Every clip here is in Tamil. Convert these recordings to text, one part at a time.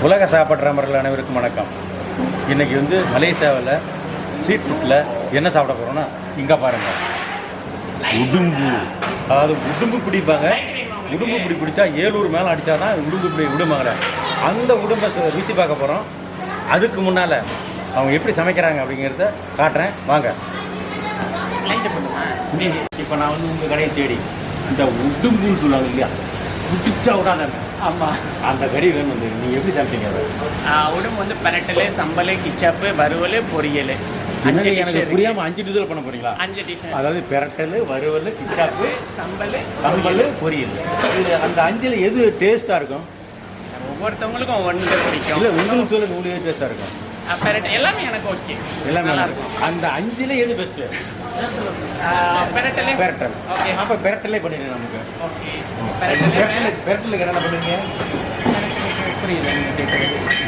உலக சாப்பாட்டு நபர்கள் அனைவருக்கும் வணக்கம். இன்றைக்கி மலேசியாவில் ஸ்ட்ரீட் ஃபுட்டில் என்ன சாப்பிட போகிறோன்னா, இங்கே பாருங்கள், உடும்பு. அதாவது உடும்பு பிடிப்பாங்க. உடும்பு பிடிச்சா 7 மேலே அடித்தா தான் உடும்பு பிடி விடுமாங்க. அந்த உடும்பை ருசி பார்க்க போகிறோம். அதுக்கு முன்னால் அவங்க எப்படி சமைக்கிறாங்க அப்படிங்கிறத காட்டுறேன், வாங்க. இப்போ நான் உங்கள் கடையை தேடி இந்த உடும்புன்னு சொல்லுவாங்க இல்லையா, பிடிச்சா விடாத. ஆமாம், அந்த கறி வேணும். நீங்கள் எப்படி சாப்பிட்டீங்க? உடம்பு பெரட்டல், சம்பல், கிச்சாப்பு, வறுவல், பொரியல். எனக்கு புரியாமல் 5 டிஷ்ஷில் பண்ண போகிறீங்களா? 5 டிஷ். அதாவது பெரட்டல், வறுவல், கிச்சாப்பு, சம்பல், பொரியல். இது அந்த 5ல் எது டேஸ்ட்டாக இருக்கும்? ஒவ்வொருத்தவங்களுக்கும் ஒன்று பிடிக்கும். இல்லை, உங்களுக்கு சொல்லுங்க, உங்களுக்கு டேஸ்ட்டாக இருக்கும். பெரட்டல் எல்லாமே எனக்கு ஓகே, எல்லாமே நல்லா இருக்கும். அந்த 5ல் எது பெஸ்ட்டு? பெரட்டல். ஓகே, அப்போ பெரட்டலே பண்ணிடுங்க நமக்கு. ஓகே, பெரட்டலுக்கு என்னென்ன பண்ணுவீங்க? புரியுது.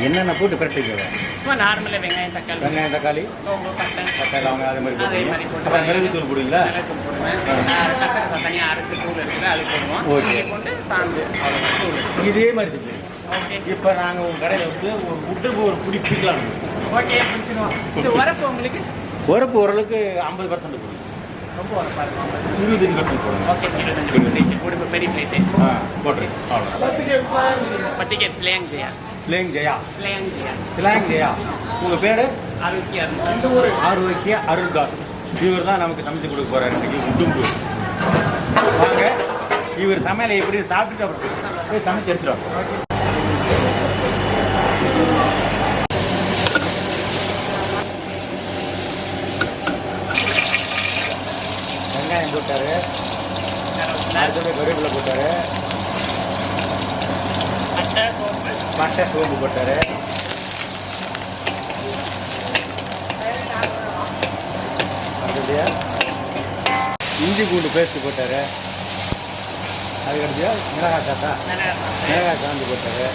என்னென்ன போட்டு பெரட்டுங்க? சும்மா நார்மலாக வெங்காயம், தக்காளி, சோம்பு, பட்டை, லவங்க, அதே மாதிரி அப்புறம் மிளகுத்தூள் போடுவீங்களா? தனியாக அரைச்சி தூள் இருக்குது, அது போடுவோம். ஓகே, கொண்டு சாந்து, அவ்வளோ இதே மாதிரி செஞ்சு. ஓகே, இப்போ நாங்கள் உங்கள் கடையில் ஒரு பிடி பிடிக்கலாம். ஓகே, பிடிச்சிடுவோம். இது உரப்பு உங்களுக்கு? உரப்பு ஓரளவுக்கு 50% போடுங்க. ரொம்ப உரப்பாக இருக்கும். 25% போடுங்க. ஓகே, 25% உடும்பு பெரிய பிளேட்டு போட்டுருங்க. அவ்வளோ. பட்டிகேட் ஸ்லேங் ஜெயா. உங்கள் பேர்? ஆரோக்கிய அருள்தாஸ். இவர் தான் நமக்கு சமைச்சு கொடுக்க போகிறார் இன்றைக்கி உடும்பு. வாங்க, இவர் சமையலை எப்படி சாப்பிட்டுட்டு அப்புறம் போய் சமைச்சு எடுத்துருவோம். வெங்காயம் போட்டார், அடுத்தது கருவேப்பிலை போட்டார், பட்டை சோம்பு போட்டார், அடுத்தது இஞ்சி பூண்டு பேஸ்ட்டு போட்டார், அதுக்கடுத்து மிளகாய் சாந்து போட்டார்.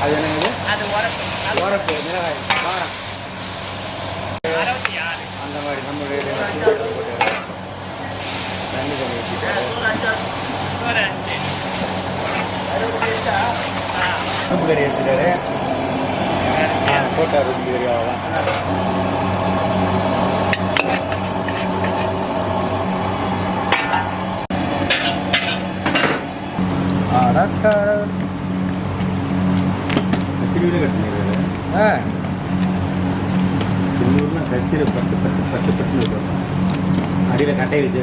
அது என்னது? உரப்பு, மிளகாய், காரம், அந்த மாதிரி நம்மளுடைய போட்டார். தண்ணி கொஞ்சம் வச்சுட்டாரு. உப்பு கறி எடுத்துட்டாரு, போட்டார். உப்பு கறி அவ்வளோதான். அடியில் கட்டை வச்சு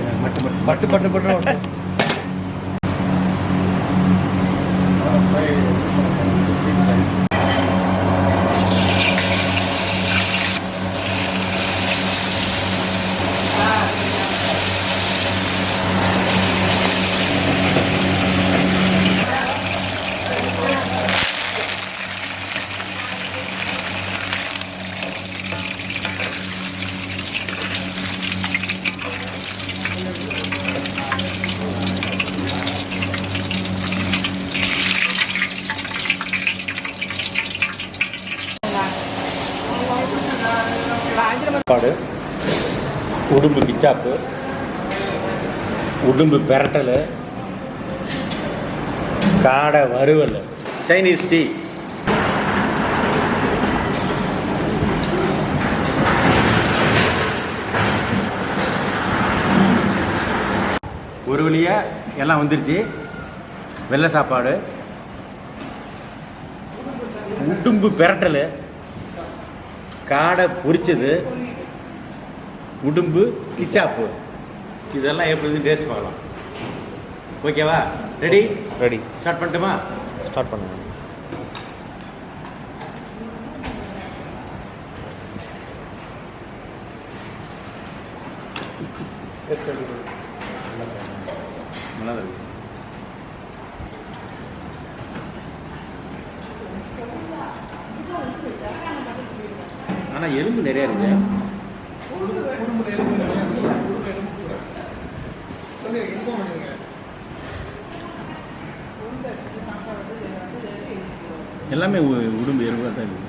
பட்டு சாப்பாடு. உடும்பு கிச்சாப்பு, உடும்பு பெரட்டல், காடை வறுவல், சைனீஸ் டீ. ஒரு வழியாக எல்லாம் வந்துருச்சு. வெள்ளை சாப்பாடு, உடும்பு பெரட்டல், காடை பொரிச்சது, உடும்பு கிச்சாப்பு. இதெல்லாம் எப்படி டேஸ்ட் பார்க்கலாம். ஓகேவா? ரெடி? ஸ்டார்ட் பண்ணட்டுமா? ஸ்டார்ட் பண்ணுங்க. ஆனால் எலும்பு நிறையா இருக்குது. எல்லாமே உடும்பு எலும்பாக தான் இருக்குது.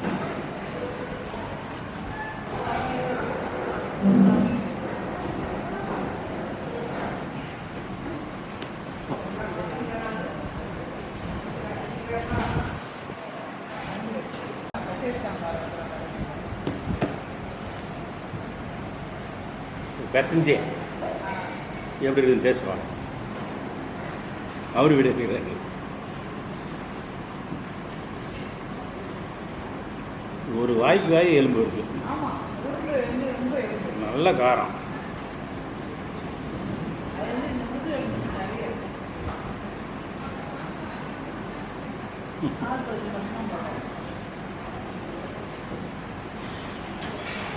பெசஞ்சே எப்படி இருக்குன்னு பேசுவாங்க. அவர் விட செய்கிறாரு. ஒரு வாய்க்கு வாய் எலும்பு இருக்கு, நல்ல காரம்.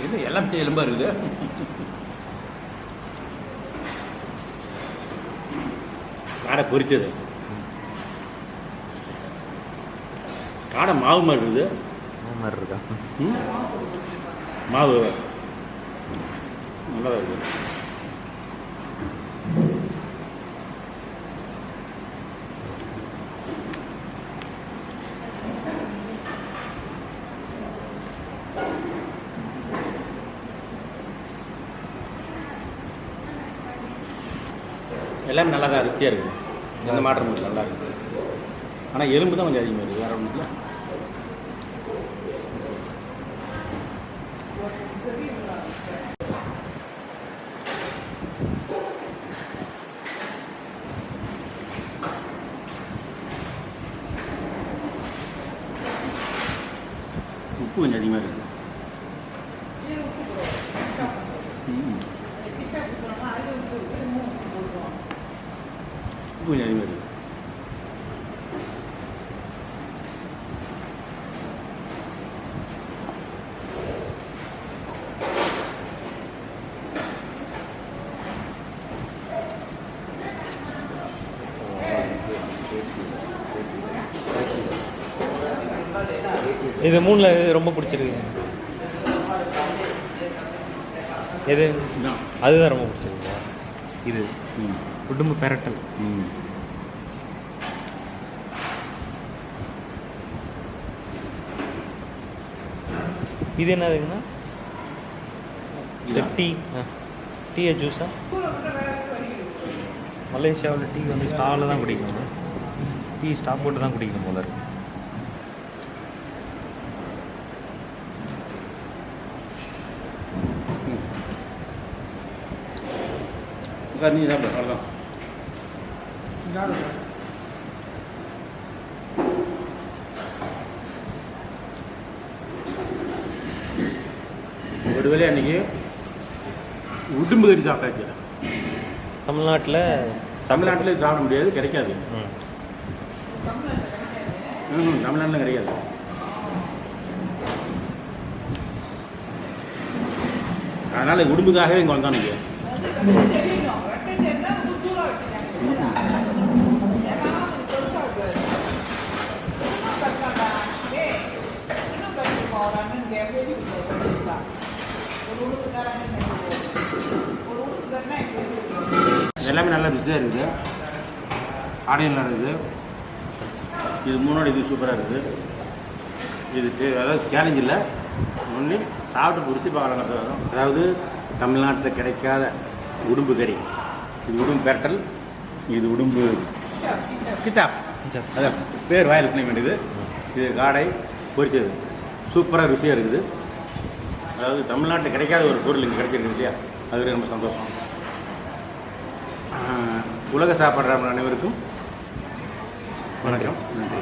என்ன எல்லாம் எலும்பா இருக்குது. காடை பொரிச்சது, காடை மாவு மாதிரி இருக்குது. மாதிரி இருக்கா? மாவு நல்லா இருக்குது. எல்லாமே நல்லா தான் ருசியாக இருக்குது, எந்த மாற்றம் இல்லை, நல்லா இருக்குது. ஆனால் எலும்பு தான் கொஞ்சம் அதிகமாக இருக்குது, வேறு ஒன்றும் இல்லை. உப்பு கொஞ்சம் அதிகமாக இருக்குது. உப்பு கொஞ்சம் அதிகமாக இருக்குது. இது மூணில் எது ரொம்ப பிடிச்சிருக்கு? எது? அதுதான் ரொம்ப பிடிச்சிருக்கு. இது உடும்பு பெரட்டல். இது என்னதுங்கண்ணா? டீ டீயா ஜூஸா? மலேசியாவில் டீ வந்து ஸ்டாலில் தான் குடிக்கணும். டீ ஸ்டாப் போட்டு தான் குடிக்கணும் போல இருக்கு. நீ சாப்பிட அவ்வளோதான். ஒரு வேலையை அன்றைக்கி உடும்பு கறி சாப்பிட்டாச்சு. தமிழ்நாட்டில் சாப்பிட முடியாது, கிடைக்காது. தமிழ்நாட்டில் கிடைக்காது. அதனால் உடும்புக்காகவே இங்கே வந்தோம். நீங்கள் எல்லாமே நல்லா ருசியாக இருக்குது, ஆடையும் நல்லா இருக்குது. இது மூணோட இது சூப்பராக இருக்குது. இது அதாவது சேலஞ்ச் இல்லை, ஒன்லி சாப்பிட்டு ருசி பார்க்கலாம். அதாவது தமிழ்நாட்டில் கிடைக்காத உடும்பு கறி. இது உடும்பு பெரட்டல், இது உடும்பு கிச்சாப், அதான் பேர் வாயில் பண்ண வேண்டியது. இது காடை பொரிச்சது, சூப்பராக ருசியாக இருக்குது. அதாவது தமிழ்நாட்டில் கிடைக்காத ஒரு பொருள் இங்கே கிடைச்சிருக்கு இல்லையா, அது ரொம்ப சந்தோஷம். உலக சாப்பாடுற அனைவருக்கும் வணக்கம், நன்றி.